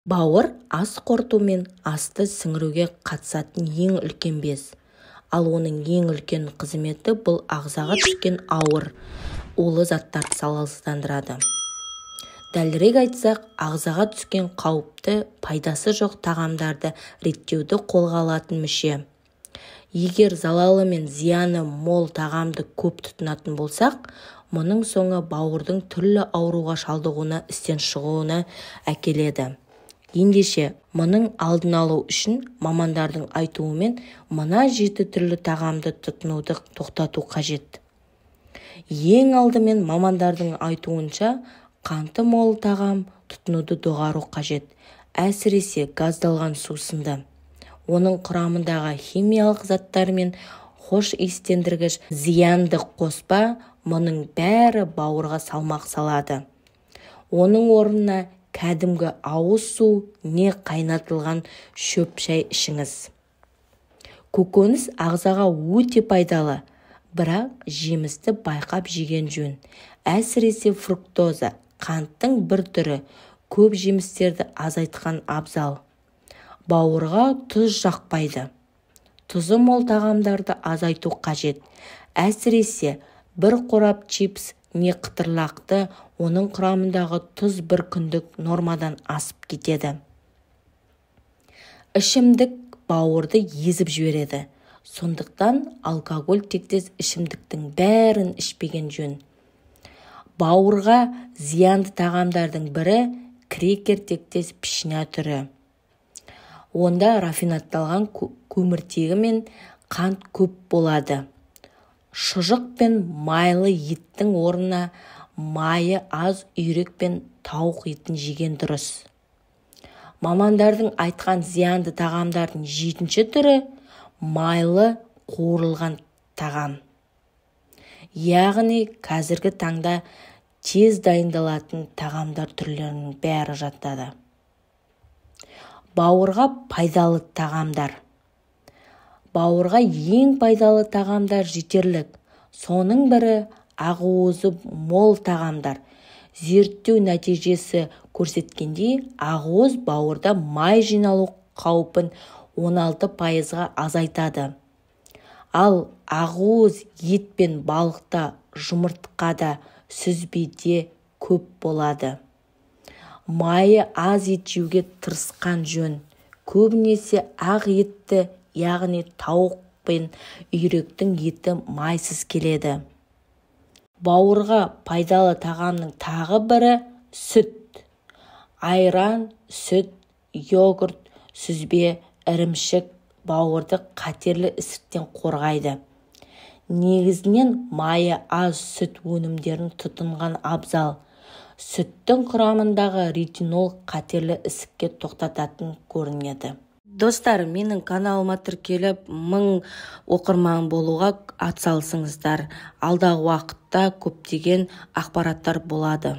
Бауыр ас қорыту мен асты сіңіруге қатысатын ең үлкен без. Ал оның ең үлкен қызметі бұл ағзаға түскен ауыр, улы заттарды залалсыздандырады. Дәлірек айтсақ, ағзаға түскен қауіпті, пайдасы жоқ тағамдарды реттеуді қолға алатын мүше. Егер залалы мен зияны мол тағамды көп тұтынатын болсақ, мұның соңы бауырдың түрлі ауруға шалдығуына, істен шығуына әкеледі. Ендеше, мұның алдын алу үшін мамандардың айтуымен мына 7 түрлі тағамды тұтынуды тоқтату қажет. Ең алдымен мамандардың айтуынша қанты мол тағам тұтынуды доғару қажет, әсіресе газдалған сусынды. Оның құрамындағы химиялық заттар мен хош иістендіргіш зиянды қоспа, мұның бәрі бауырға салмақ салады. Оның орнына кәдімгі ауыз су не қайнатылған шөп шай ішіңіз. Көкөніс ағзаға өте пайдалы, бірақ жемісті байқап жеген жөн. Әсіресе фруктоза, қанттың бір түрі, көп жемістерді азайтқан абзал. Бауырға тұз жақпайды. Тұзы мол тағамдарды азайту қажет. Әсіресе бір қорап чипс не қытырлақты, оның құрамындағы тұз бір күндік нормадан асып кетеді. Ішімдік бауырды езіп жібереді. Сондықтан алкоголь тектес ішімдіктің бәрін ішпеген жөн. Бауырға зиянды тағамдардың бірі крекер тектес пішня түрі. Онда рафинатталған көміртегі мен қант көп болады. Шұжық пен майлы еттің орнына майы аз үйрек пен тауық етін жеген дұрыс. Мамандардың айтқан зиянды тағамдардың 7-ші түрі майлы қуырылған тағам. Яғни қазіргі таңда тез дайындалатын тағамдар түрлерінің бәрі жатады. Бауырға пайдалы тағамдар. Бауырға ең пайдалы тағамдар жетерлік. Соның бірі ақуызы мол тағамдар. Зерттеу нәтижесі көрсеткендей, ақуыз бауырда май жиналу қаупін 16%-ға азайтады. Ал ақуыз ет пен балықта, жұмыртқада, сүзбеде көп болады. Майы аз ет жеуге тырысқан жөн. Көбінесе ақ етті, яғни тауық пен үйректің еті майсыз келеді. Бауырға пайдалы тағамның тағы бірі сүт. Айран, сүт, йогурт, сүзбе, ірімшік бауырды қатерлі ісіктен қорғайды. Негізінен майы аз сүт өнімдерін тұтынған абзал. Сүттің құрамындағы ретинол қатерлі ісікке тоқтататын көрінеді. Достар, менің каналыма тіркеліп 1000 оқырман болуға атсалысыңыздар. Алдағы уақытта көптеген ақпараттар болады.